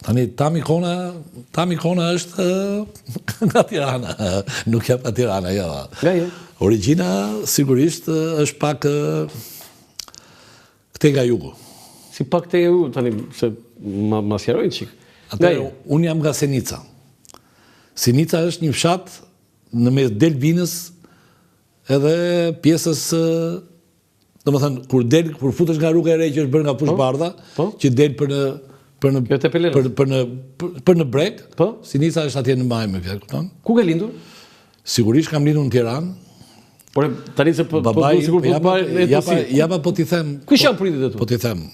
Tani Tami Kona është nga Tirana, nuk jam nga Tirana, jo. Nga je? Origjina sigurisht është pak këte nga jugu. Si pak te ju, tani, se ma sjarojnë qik. Atëherë, unë jam nga Senica. Senica është një fshat në mes Delvinës edhe pjesës, domethënë, kur futesh nga rruga e re që është bërë nga Pushbardha, që del për në breg, Senica është atje në Majme, kupton? Ku ke lindur? Sigurisht kam lindur në Tiranë. Por tani se po sigur japa po t'i them. Kush janë pritjet e tu? Po t'i them.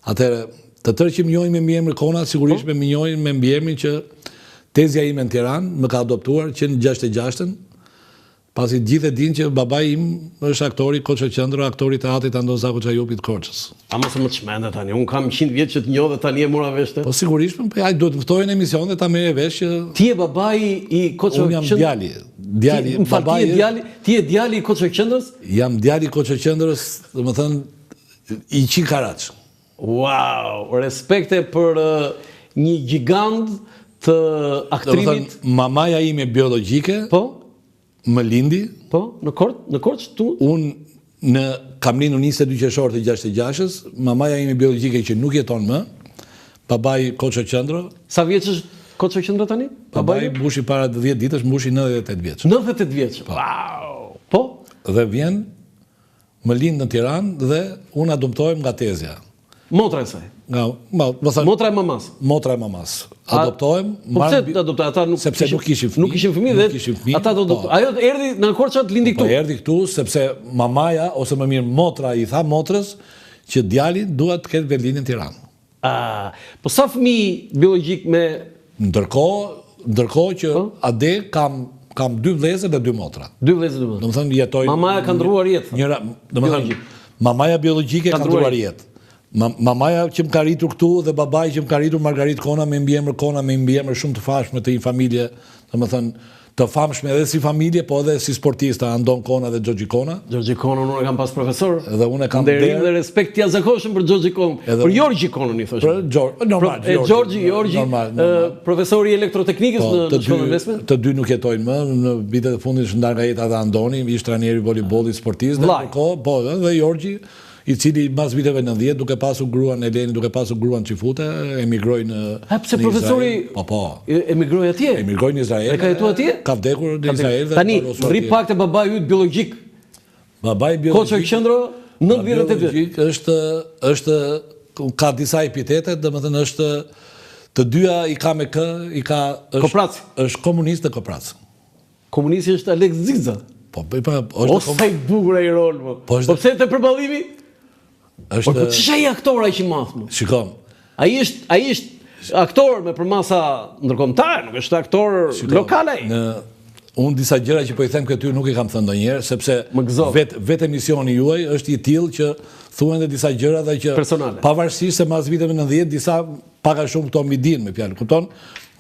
Atëherë, të tërë që më njohin me mbiemrin Kona, sigurisht me më njohin me mbiemrin që tezja ime në Tiranë më ka adoptuar që në 66-ën, pasi gjithë e din që babai im është aktori Koço Qendro, aktori i teatrit Andon Zaku Çajupit Korçës. Ama se më çmende tani, un kam 100 vjet që të njoh dhe tani e mora vesh. Po sigurisht, po ai duhet të ftohen në emision dhe ta merrë vesh që ti je babai i Koço Qendrës. Unë jam djali babai. Ti je djali i Koço Qendrës? Jam djali i Koço Qendrës, domethënë i Qikaraç. Wow, respekte për një gjigant të aktrimit. Mamaja ime biologjike. Po? Më lindi. Po, në Korçë tu? Unë kam lindur 22 qershor të 66-s, mamaja ime biologjike që nuk jeton më, babai Koço Qendro. Sa vjeç është Koço Qendro tani? Babai mbushi para 10 ditësh, mbushi 98 vjeç. 98 vjeç. Wow. Po? Dhe vjen, më lind në Tiranë dhe unë adoptohem nga tezja. Motra e saj? Motra e mamas? Motra e mamas. Adoptohem. Po pse adoptohem? Ata sepse nuk kishin fëmijë. Nuk kishin fëmijë dhe ata do adoptohen. Ajo erdhi në Korçë të lindi këtu. Po erdhi këtu sepse mamaja ose më mirë motra i tha motrës që djali duhet të ketë vendin në Tiranë. Po sa fëmijë biologjik me ndërkohë që ade kam 2 vëllezër dhe 2 motra. 2 vëllezër, 2 motra. Domethënë jetojnë. Mamaja ka ndruar jetë. Domethënë mamaja biologjike ka ndruar jetë. Mamaja që më ka rritur këtu dhe babai që më ka rritur Margarit Kona me mbiemër Kona, me mbiemër shumë të famshme të një familje, domethënë të famshme edhe si familje, po edhe si sportista, Andon Kona dhe Xhoxhi Kona. Xhoxhi Kona unë kam pas profesor. Dhe unë kam nderim dhe respekt të jashtëzakonshëm për Xhoxhi Kona. Për Jorgji Konën i thosh. Normal. Jorgji, profesori i elektroteknikës në shkollën e mesme. Të dy nuk jetojnë më, në vitet e fundit është ndarë nga jeta dhe Andoni, ishte trajneri i voleybollit sportist dhe Jorgji, i cili mas viteve 90, duke pasur gruan Eleni, duke pasur gruan Çifute, emigroi në pse profesori emigroi atje? Emigroi në Izrael. Ka jetuar atje? Ka vdekur në Izrael. Tani rri pak te babai yt biologjik. Babai biologjik. Koço Qendro 98 vjet. Është ka disa epitete, domethënë është të dyja i ka me k, Koprac. Është komunist dhe Koprac. Komunisti është Alex Zigza. Po sa i bukur ai rol mo. Po pse te përballimi? Po ç'është ai aktor ai që madh mo? Shikom. Ai është aktor me përmasa ndërkombëtare, nuk është aktor lokal ai. Unë disa gjëra që po i them këtu nuk i kam thënë ndonjëherë, sepse vetë emisioni juaj është i tillë që thuhen dhe disa gjëra dhe që pavarësisht se mas viteve 90 disa pak a shumë këto mi dinë me fjalë, kupton?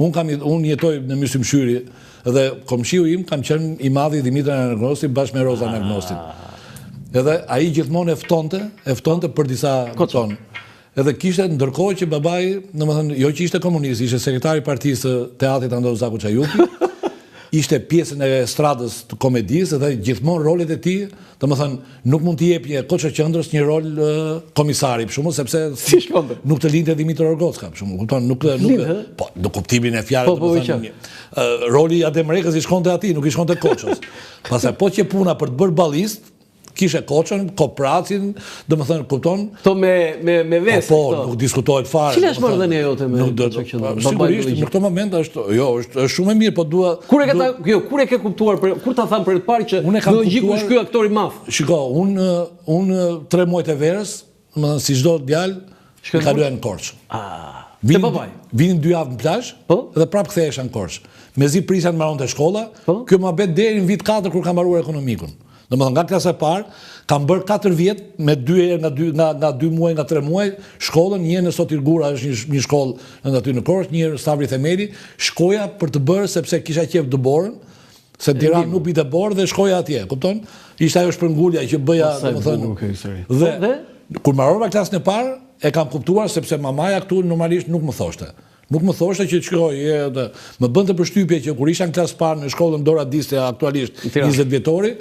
Unë jetoj në Mysymshyri dhe komshiu im kam qenë i madhi Dimitri Anagnosti bashkë me Roza Anagnostin. Edhe ai gjithmonë e ftonte për disa kupton. Edhe kishte ndërkohë që babai, domethënë jo që ishte komunist, ishte sekretari i partisë së teatrit Andon Zaku Çajupi, ishte pjesën e estradës të komedisë dhe gjithmonë rolet e tij, domethënë nuk mund t'i jepje Koço Qendrës një rol komisari, për shembull, sepse nuk të lindte Dimitri Orgocka, për shembull, kupton, nuk po në kuptimin e fjalës, domethënë roli i Adem Rekës i shkonte atij, nuk i shkonte Koços. Pastaj po që puna për të bërë ballist, kishe Koçon, Kopracin, domethënë kupton? Kto me vesë. Po, nuk diskutohet fare. Cila është marrëdhënia jote me Koço Qendrën? Sigurisht, në këtë moment është shumë e mirë, po dua. Kur e ke kuptuar, kur ta tham për të parë që biologjiku është ky aktor i madh? Shiko, unë 3 muajt e verës, domethënë si çdo djalë, kaluaj në Korçë. Te babai. Vinin 2 javë në plazh dhe prapë kthehesha në Korçë. Mezi prisa të mbaronte shkolla, kjo muhabet deri në vit 4 kur kam mbaruar ekonomikun. Domethënë nga klasa e parë kam bërë 4 vjet me 2 nga 2 muaj, nga 3 muaj shkollën, një në Sotirgura është një shkollë aty në Korçë, një Stavri Themeli, shkoja për të bërë sepse kisha qef Dëborën, se Tiranë nuk bite borë dhe shkoja atje, kupton? Ishte ajo shpërngulja që bëja, domethënë. Dhe kur mbarova klasën e parë, e kam kuptuar sepse mamaja këtu normalisht nuk më thoshte. Nuk më thoshte që shkoj, më bënte përshtypje që kur isha në klasë parë në shkollën Dora Diste, aktualisht 20 vjetori,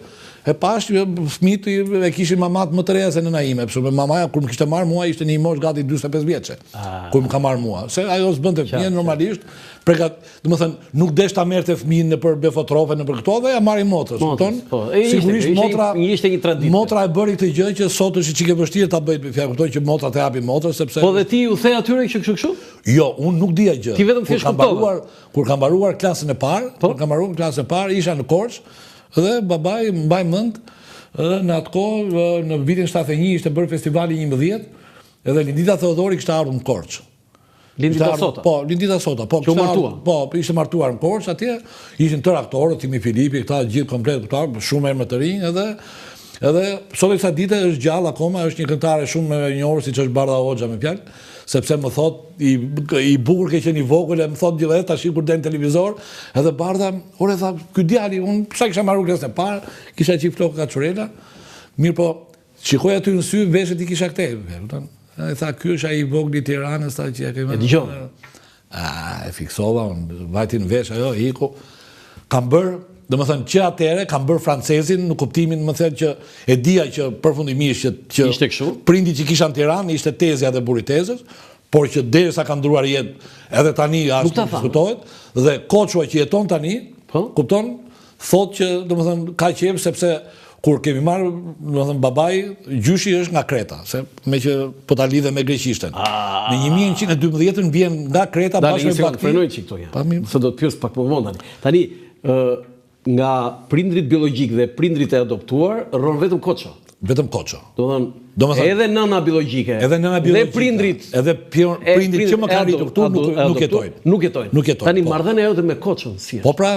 e pash fëmijët e kishin mamat më të reja se nëna ime, sepse mamaja kur më kishte marrë mua ishte në një moshë gati 45 vjeçe. Kur më ka marrë mua, se ajo s'bënte fëmijë normalisht, domethënë nuk desh ta merrte fëmijën nëpër befotrofe nëpër këto dhe ja marri motrës, kupton? Sigurisht motra e bëri këtë gjë që sot është çike vështirë ta bëj, fjalë kuptoj që motrat e japin motrës sepse Po dhe ti u the atyre që kështu? Jo, unë nuk dija gjë. Ti vetëm thjesht kuptove. Kur kam mbaruar klasën e parë, isha në Korçë dhe babai mbaj mend, në atë kohë në vitin 71 ishte bërë festivali 11, edhe Lindita Theodori kishte ardhur në Korçë. Lindita Sota? Po, Lindita Sota. Po, ishte martuar në Korçë atje, ishin tërë aktorët, Timi Filipi, këta gjithë komplet këta, shumë emër të rinj, edhe sot e kësa dite është gjallë akoma, është një këngëtare shumë e njohur siç është Bardha Hoxha me fjalë, sepse më thot, i bukur ke qenë i vogël, më thot gjithë tash kur del në televizor, edhe Bardha, ore tha, ky djali, unë sa kisha marrë klasën e parë, kisha qif flokë kaçurela, mirë po, shikoj aty në sy, veshët i kisha këtej, e tha, ky është ai i vogël i Tiranës, tha që ja kemi. E dëgjoj. E fiksova, unë vajti në vesh, ajo, iku, kam bërë, domethënë që atëherë kam bërë francezin në kuptimin më thënë që e dija që përfundimisht që ishte kështu. Prindi që kisha në Tiranë ishte tezja dhe burri tezës, por që derisa ka ndruar jetë edhe tani as nuk diskutohet dhe Koçua që jeton tani, kupton, thotë që domethënë ka qejf sepse kur kemi marrë, domethënë babai, gjyshi është nga Kreta, se me që po ta lidhe me greqishten. Në 1112 vjen nga Kreta bashkë me Bakti. Frenoj çik këto janë. Se do të pyes pak më vonë tani. Tani nga prindrit biologjik dhe prindrit e adoptuar, rron vetëm Koço. Vetëm Koço. Domethënë edhe nëna biologjike. Dhe prindrit. Edhe prindrit që më kanë rritur këtu nuk jetojnë. Nuk jetojnë. Tani marrëdhënia jote me Koçon si është? Po pra,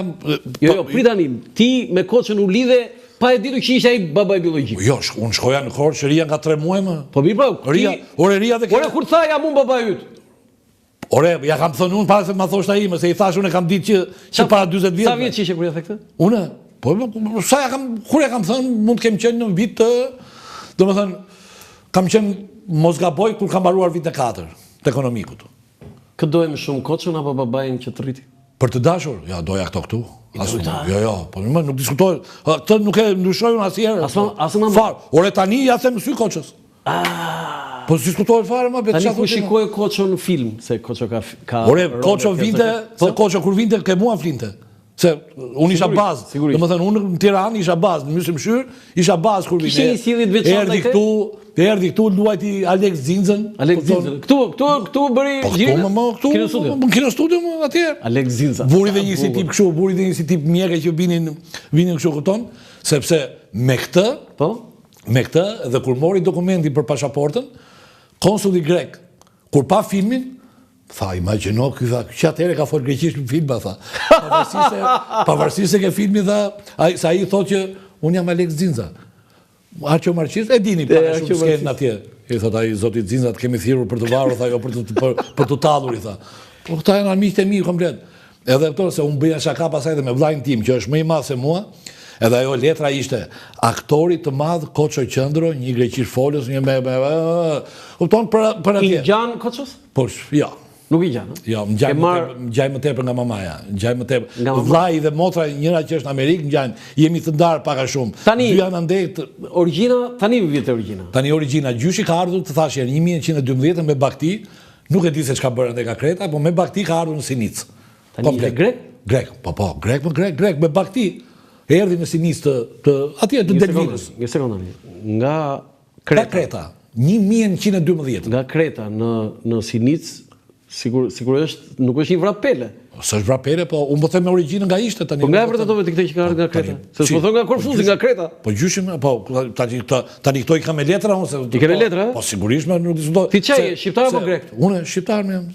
jo, prit tani, ti me Koçon u lidhe pa e ditur që ishte ai babai biologjik. Jo, unë shkoja në Korçë, ria nga 3 muaj më. Po mirë pra, ria dhe Ore kur tha jam unë babai yt. Ore, ja kam thënë unë para se ma thoshta ime, se i thash unë e kam ditë që para 40 vjetë. Sa vjetë që ishe kur ja the këtë? Unë? Po, kur ja kam thënë, mund të kem qenë në vit të, do më thënë, kam qenë mosgaboj kur kam mbaruar vit e 4, të ekonomikut. Këtë dojmë shumë Koçon apo babajin që të rriti? Për të dashur? Ja, doja këto këtu. Jo, po nuk diskutoj, të nuk e ndryshoj unë asjerë. Farë, ore tani ja them sy Koçës. Po si diskutohet fare më betë. Tani ku shikoj Koço në film, se Koço ka Ore, Koço vinte, se Koço kur vinte ke mua flinte. Se unë isha bazë. Domethënë unë në Tiranë isha bazë, në Mysymshyr isha bazë kur vinte. Kishte një sjellje të veçantë. Erdhi këtu luajti Alex Zinzën. Këtu bëri gjirin. Këtu në studio më atje. Alex Zinza. Vuri dhe një si tip kështu, vuri dhe një si tip mjekë që vinin kështu kupton, sepse me këtë dhe kur mori dokumentin për pasaportën, konsulli grek, kur pa filmin, tha, imagjino, që atëherë ka folë greqisht në film, tha. Pavarësisht se ke filmi, tha, sa i thot që unë jam Alex Zinza. Arqo Marqist, e dini para shumë skenë atje. I thot, ai zotit Zinza, të kemi thirrur për të varur, tha, jo për të tallur, i tha. Po këta janë miqtë e mi komplet. Edhe këto, se unë bëja shaka pasaj dhe me vllajin tim, që është më i madh se mua, edhe ajo letra ishte aktori të madh Koço Qëndro, një greqisht folës, një me kupton për atje. I gjan Koços? Po, jo. Nuk i gjan, ëh? Jo, ngjaj më tepër nga mamaja. Ngjaj më tepër. Vllai dhe motra, njëra që është në Amerikë, ngjajnë. Jemi të ndarë pak a shumë. Tani dy janë andej. Origjina, tani vjet origjina. Tani origjina, gjyshi ka ardhur të thashë 1112 me Bakti, nuk e di se çka bërën te ka Kreta, po me Bakti ka ardhur në Sinic. Tani ishte grek? Grek, po, grek me Bakti. Erdhi në Sinic të atje të Delvinës. Një sekondë. Nga Kreta. 1112. Nga Kreta në Sinic, sigurisht nuk është një vrapele. S'është vrapele, po unë po them me origjinën nga ishte tani. Po nga e vërtetove ti këtë që ka ardhur nga Kreta? Se s'po thon nga Korfuzi, nga Kreta. Po gjyshim, po tani këto i kam me letra unë se. Ti ke me letra? Po sigurisht nuk diskutoj. Ti çaj je shqiptar apo grek? Unë shqiptar më jam.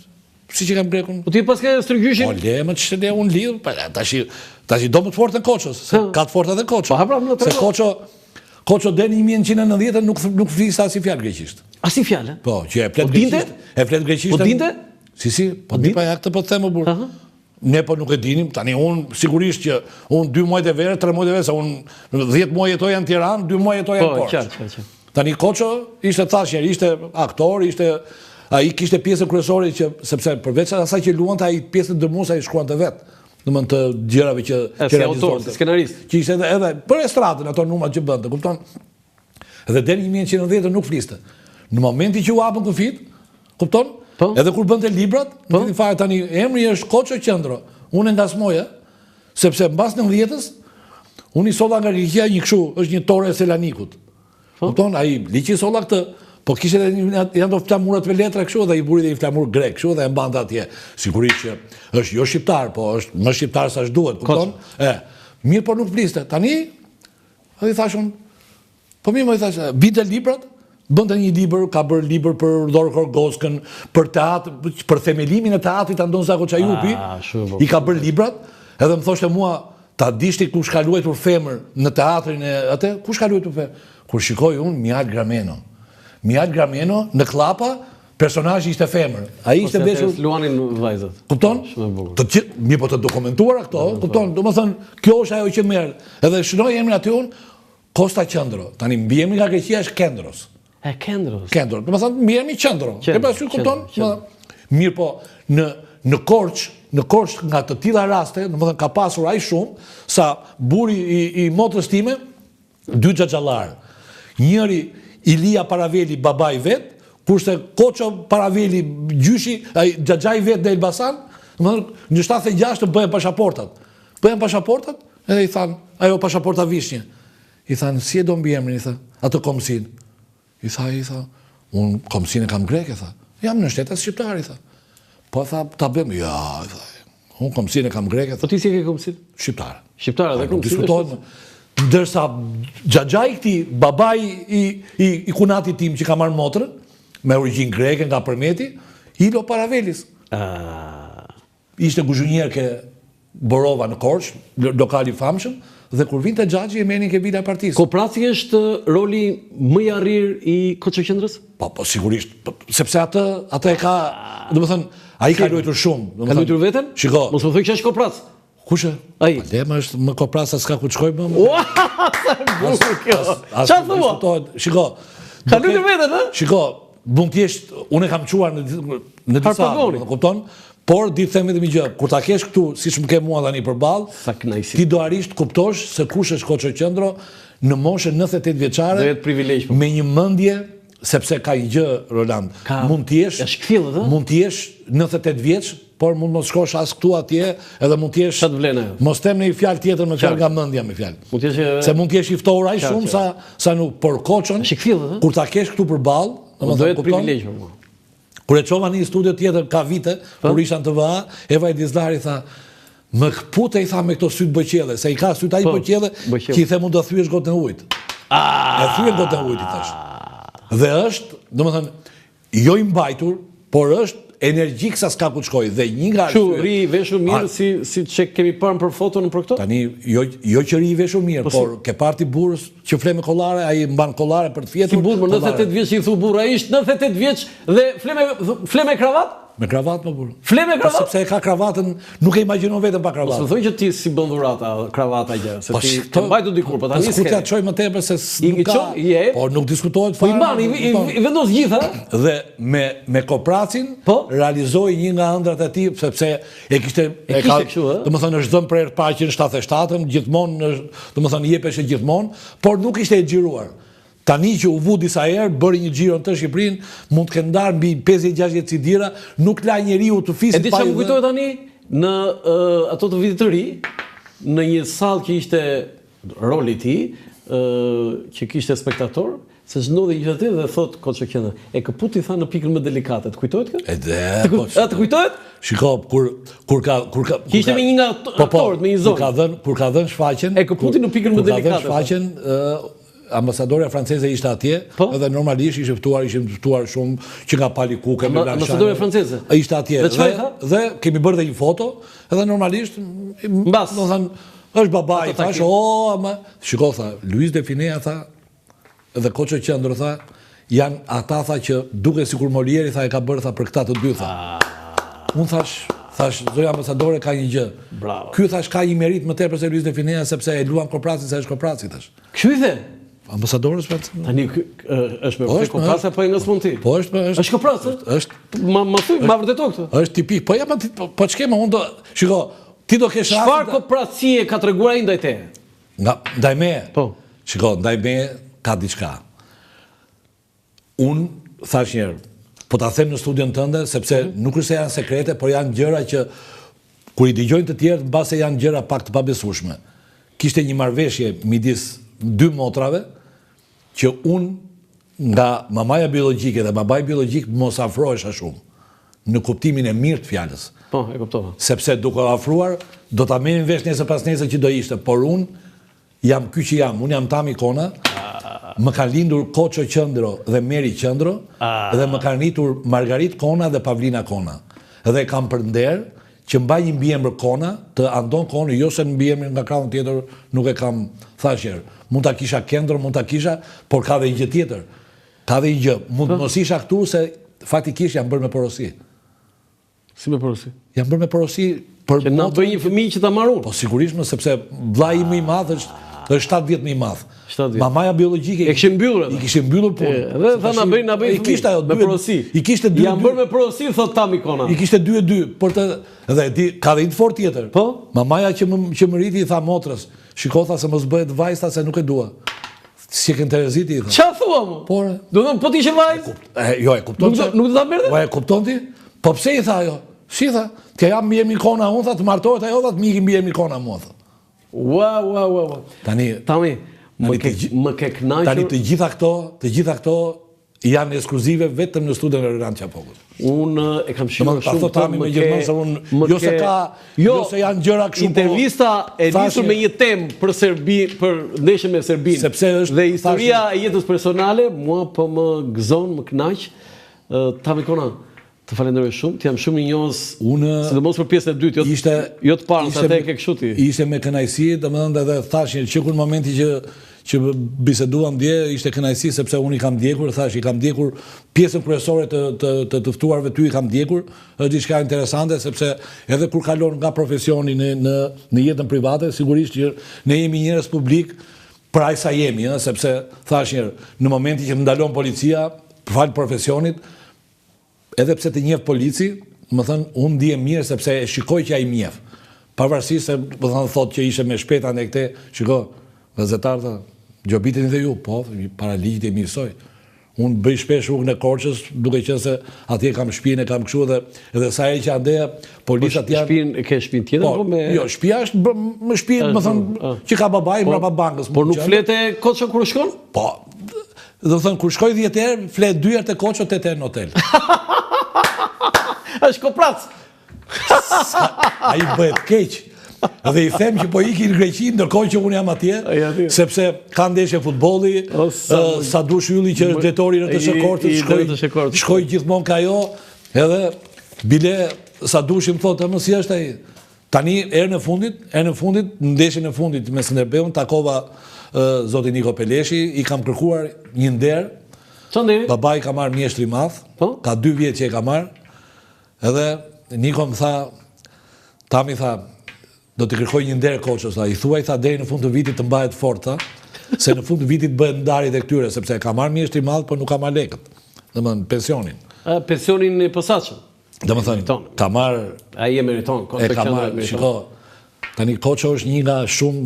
Si që kam grekun. Po ti pas ke stërgjyshin? Po le më ç'të le unë lidh, tash do më të fortë në Koços, se ka të fortë edhe Koço. Po hapra më të. Se Koço deri 1190 nuk fliste as i fjalë greqisht. As i fjalë? Po, që e flet greqisht. E flet greqisht. Po dinte? Si, po mi pa ja këtë po të them burr. Ne po nuk e dinim, tani unë sigurisht që unë 2 muajt e verë, 3 muajt e verë, se unë 10 muaj jetoja në Tiranë, 2 muaj jetoja në Korçë. Po, qartë. Tani Koço ishte thashjer, ishte aktor, ishte ai kishte pjesën kryesore që sepse përveç asaj që luante, ai pjesën dërmuese ai shkruante vetë. Domethënë të gjërave që si autor, si skenarist. Që ishte edhe për estradën ato numrat që bënte, kupton? Dhe deri 1990 nuk fliste. Në momentin që u hapën kufit, kupton? Edhe kur bënte librat, në fillim fare tani emri është Koço Qendro. Unë ngasmoja, sepse mbas 90-s unë i solla nga Greqia një kështu, është një tore e Selanikut. Kupton? Ai liçi solla këtë, po kishte janë do flamura të letra kështu dhe i buri dhe një flamur grek kështu dhe e mbante atje. Sigurisht që është jo shqiptar, po është më shqiptar sa duhet, kupton? Mirë, po nuk fliste. Tani ai thashun, po mirë më thash, binte librat, bënte një libër, ka bërë libër për Dorë Korgoskën, për teatr, për themelimin e teatrit Andon Zako Çajupi. I ka bërë librat, edhe më thoshte mua, ta dishti kush ka luajtur femër në teatrin e atë, kush ka luajtur femër? Kur shikoj unë Mjal Grameno. Mjal Grameno në Klapa, personazhi ishte femër. Ai ishte veshur luanin vajzat. Kupton? Mirë, po të dokumentuara këto, kupton? Domethënë, kjo është ajo që merr. Edhe shënoi emrin aty unë Kosta Qendro. Tani mbiemi nga Greqia është Kendros. Kendros. Kendros. Domethënë mbiemi Qendro. Ke parasysh kupton? Mirë, po në Korçë nga të tilla raste, domethënë ka pasur ai shumë sa buri i motrës time, 2 xhaxhallar. Njëri Ilia Paraveli, babai vet, kurse Koço Paraveli, gjyshi, ai xhaxhai vet në Elbasan, domethënë në 76 të bëhen pasaportat. Bëhen pasaportat, edhe i than, ajo pasaporta vishnje. I than, si e do mbiemrin, i tha, atë komsin. I tha, unë komsin e kam greke, tha. Jam në shtetet shqiptar, i tha. Po tha, ta bëjmë, ja, i tha. Unë komsin e kam greke, tha. Po ti si ke komsin? Shqiptar. Shqiptar, edhe komsin. Ndërsa xhaxhai këtij, babai i kunatit tim që ka marrë motrën, me origjinë greke nga Përmeti, Ilo Paravelis. Ishte guzhunier ke Borova në Korçë, lokal i famshëm, dhe kur vinte xhaxhi e merrnin ke vila e partisë. Kopraci është roli më i arrir i Koço Qendrës? Po sigurisht, sepse atë e ka, domethënë, ai ka luajtur shumë, Ka luajtur veten? Shiko. Mos më thuaj që është Koprac. Kush e? Ai. Lema është më Koprasa s'ka ku të shkoj më. Ua, sa bukur kjo. Çfarë thua? Shiko. Ka luajtur veten, ë? Shiko, mund të jesh, unë e kam çuar në disa, kupton? Por di të them vetëm një gjë, kur ta kesh këtu, siç më ke mua tani përballë, sa kënaqësi. Ti do arish të kuptosh se kush është Koço Qendro në moshën 98 vjeçare. Do jetë privilegj. Me një mendje, sepse ka një gjë, Roland, mund të jesh, është kfillët, ë? Mund të jesh 98 vjeç, por mund mos shkosh as këtu atje, edhe mund të jesh. Çfarë të vlen ajo? Mos them në një fjalë tjetër më fjalë nga mendja me fjalë. Mund të jesh se mund të jesh i ftohur aq shumë sa nuk, por Koçon, kur ta kesh këtu përballë, domethënë do jetë privilegj për mua. Kur e çova në një studio tjetër ka vite, kur isha në TVA, Eva Dizlari tha, më kpute i tha me këto sytë bëqelle, se i ka sytë ai bëqelle, që i them unë do thyesh gotën e ujit. E thyen gotën e ujit i thash. Dhe është, domethënë, jo i mbajtur, por është energjik sa s'ka ku të shkoj. Dhe një nga arsye. Ri i veshur mirë si që kemi parë për foton për këto? Tani jo që ri i veshur mirë, por ke parti burrës që fle me kollare, ai mban kollare për të fjetur. Si burr, 98 vjeç i thu burra, ishte 98 vjeç dhe fle me kravat? Me kravat më burr. Fle me kravat? Sepse ka kravatën, nuk e imagjinon vetëm pa kravatë. Mos më thuaj që ti si bën dhurata kravata gjë, se ti ke mbajtur dikur, po tani s'ke. Po çoj më tepër se nuk ka. Po nuk diskutohet fare. Po i mban, i vendos gjitha. Dhe me Kopracin realizoi një nga ëndrat e tij, sepse e kishte domethënë është dhënë për parë që në 77-ën, gjithmonë, domethënë i jepeshe gjithmonë, por nuk ishte e xhiruar. Tani që u vu disa herë, bëri një xhiro në Shqipërinë, mund të kenë ndarë mbi 50-60 cidira, nuk la njeriu të fisit pa. E di çfarë më kujtohet tani në ato të vitit të ri, në një sallë që ishte roli i tij, që kishte spektator, se ç'ndodhi një atë dhe thot Koço Qendro, e kaputi tha në pikën më delikate. Të kujtohet kjo? Të kujtohet? Shiko, kur ka ishte me një nga aktorët, me një zonë. Kur ka dhënë shfaqjen, e kaputi në pikën më delikate. Kur ka dhënë shfaqjen, ambasadorja franceze ishte atje, edhe normalisht ishte ftuar shumë që nga Palikuke, ambasadorja franceze. Ishte atje. Dhe kemi bërë dhe një foto, edhe normalisht mbas, do thënë, është babai, thash, shiko, tha, Luis de Finea tha, edhe Koço Qendro tha, janë ata tha që duke sikur Molieri tha e ka bërë tha për këta të dy tha. Unë thash, zoja ambasadore ka një gjë. Bravo. Ky thash ka një merit më tepër se Luis de Finea sepse e luan Kopracin se është Kopraci thash. Ky the? Ambasadorës për tani është me vërtet Kopras apo e ngacmon ti? Po është Kopras, është ma vërteto këtë. Është tipik. Po jam po ç'kema unë do shiko, ti do kesh çfarë kopracie ka treguar ai ndaj teje? Ndaj me. Po. Shiko, ndaj me ka diçka. Unë thash një herë, po ta them në studion tënde sepse nuk është se janë sekrete, por janë gjëra që kur i dëgjojnë të tjerë mbase janë gjëra pak të pabesueshme. Kishte një marrëveshje midis dy motrave që unë nga mamaja biologjike dhe babai biologjik mos afrohesha shumë, në kuptimin e mirë të fjalës. Po, e kuptova. Sepse duke afruar, do ta merrim vesh nesër pas nesër që do ishte, por unë jam ky që jam, unë jam Tami Kona, më kanë lindur Koço Qëndro dhe Meri Qëndro, dhe më kanë rritur Margarit Kona dhe Pavlina Kona. Dhe kam për nder që mbaj një mbiemër Kona, të Andon Kona, jo se në mbiemër nga krahun tjetër nuk e kam thashër. Mund ta kisha Kendro, mund ta kisha, por ka dhe një gjë tjetër. Ka dhe një gjë, mund mos isha këtu se faktikisht jam bërë me porosi. Si me porosi? Jam bërë me porosi për që na bëj një fëmijë që ta marrun. Po sigurisht, sepse vllai im më i madh është 7 vjet më i madh. Mamaja biologjike e kishin mbyllur. I kishin mbyllur punën. Dhe tha na bëj fëmijë. I kishte ajo me porosi. I kishte 2. Jam bërë me porosi thot Tami Kona. I kishte 2-2, por të dhe ka dhe një fort tjetër. Po? Mamaja që më rriti i tha motrës, shiko tha se mos bëhet vajza se nuk e dua. Si e kënë Tereziti i tha. Qa thua mu? Por. Do të po ti ishe vajzë? Jo, e kupton ti. Nuk do ta merrte? Po e kupton ti? Po pse i tha ajo? Si tha? Të jam mbi Kona unë tha të martohet ajo tha të miki mbi Kona mua tha. Ua. Tami, më ke kënaqur. Tani të gjitha këto janë ekskluzive vetëm në studion e Rëran Çapokut. Unë e kam shijuar shumë Tami me gjithmonë se unë jo se janë gjëra kështu. Intervista e nisur me një temë për për ndeshjen me Serbinë. Sepse është dhe historia e jetës personale, mua po më gëzon, më kënaq. Tami Kona, të falenderoj shumë, të jam shumë i njohës, sidomos për pjesën e dytë, jo të parën, sa te ke kështu ti. Ishte me kënaqësi, domethënë edhe thashë që kur momenti që biseduam dje, ishte kënaqësi sepse unë i kam ndjekur, i kam ndjekur pjesën kryesore të ftuarve ty i kam ndjekur, është diçka interesante sepse edhe kur kalon nga profesioni në jetën private, sigurisht që ne jemi njerëz publik për aq sa jemi, sepse thash një në momentin që ndalon policia për fal profesionit, edhe pse të njeh polici, më thënë, unë ndihem mirë sepse e shikoj që ai njeh. Pavarësisht se, më thënë, thotë që ishe me shpeta në këte, shiko, gazetar tha, gjobiteni dhe ju, po, para ligjit e mirësoj. Unë bëj shpesh rrugën e Korçës, duke qenë se atje kam shtëpinë, kam kështu edhe sa herë që andeja, policat janë. Ke shtëpinë tjetër apo me? Jo, shtëpia është më shtëpi, më thënë, që ka babai mbrapa bankës. Por nuk flete Koço kur shkon? Po. Do thënë, kur shkoj 10 herë, flet 2 herë te Koço, 8 herë në hotel. Është Koprac. Ai bëhet keq. Dhe i them që po iki në Greqi, ndërkohë që unë jam atje, sepse ka ndeshje futbolli, Sadush Ylli që është drejtori i RTS-s, shkoj gjithmonë ka ajo, edhe bile Sadushi më thotë, "Mos si është ai." Tani erën e fundit, në ndeshjen e fundit me Skënderbeun, takova zoti Niko Peleshi, i kam kërkuar një nder. Ç'nderi? Babai ka marrë mjeshtri i madh, ka 2 vjet që e ka marrë. Edhe Niko më tha, Tami tha, do të kërkoj një nder Koçës, tha, i thuaj tha deri në fund të vitit të mbahet fort, tha, se në fund të vitit bëhen ndarjet e këtyre, sepse ka marrë mjeshtri i madh, por nuk ka marrë lekët. Domethënë pensionin. Pensionin e posaçëm. Domethënë, ka marrë, ai e meriton, e ka marrë, shiko. Tani Koço është një nga shumë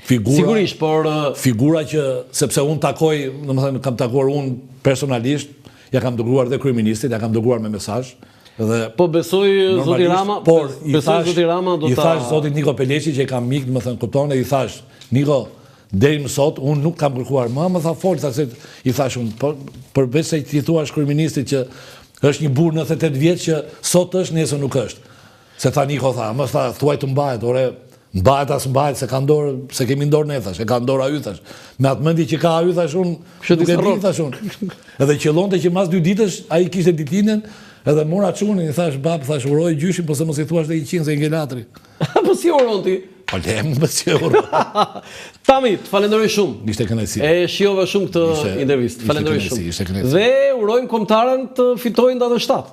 figura. Sigurisht, por figura që sepse unë takoj, domethënë kam takuar unë personalisht, ja kam dërguar dhe kryeministit, ja kam dërguar me mesazh. Po besoj zoti Rama, por i thash zotit Niko Peleshi që e kam mik, domethënë kupton, e i thash, Niko, deri më sot unë nuk kam kërkuar, më tha fol, se i thash unë, përveç se ti thua kryeministit që është një burr 98 vjeç që sot është, nesër nuk është. Se tha Niko, tha, më tha, thuaj të mbahet, ore, mbahet as mbahet, se ka dorë, se kemi dorë ne, thash, e ka dorë ai, thash. Me atë mendje që ka ai, thash unë, nuk e di, thash unë. Edhe qellonte që mas 2 ditësh ai kishte ditëlindjen, edhe mora çunin, i thash, bab, thash, uroj gjyshin, po se mos i thuash dhe 100 se ngelatri. Po si uron ti? Po lem, po si uron. Tami, të falenderoj shumë. Ishte kënaqësi. E shijova shumë këtë intervistë. Falenderoj shumë. Dhe urojmë kombëtarën të fitojë datën 7.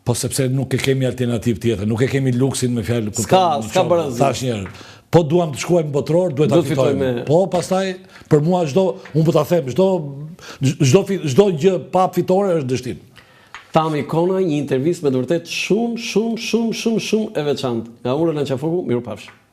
Po sepse nuk e kemi alternativë tjetër, nuk e kemi luksin me fjalë. Ska barazim. Thash një herë, Po duam të shkojmë botror, duhet ta fitojmë. Po pastaj për mua unë po ta them, çdo gjë pa fitore është dështim. Tami Kona, një intervistë me të vërtet shumë e veçantë. Nga Ura në Qafoku, mirupafshim.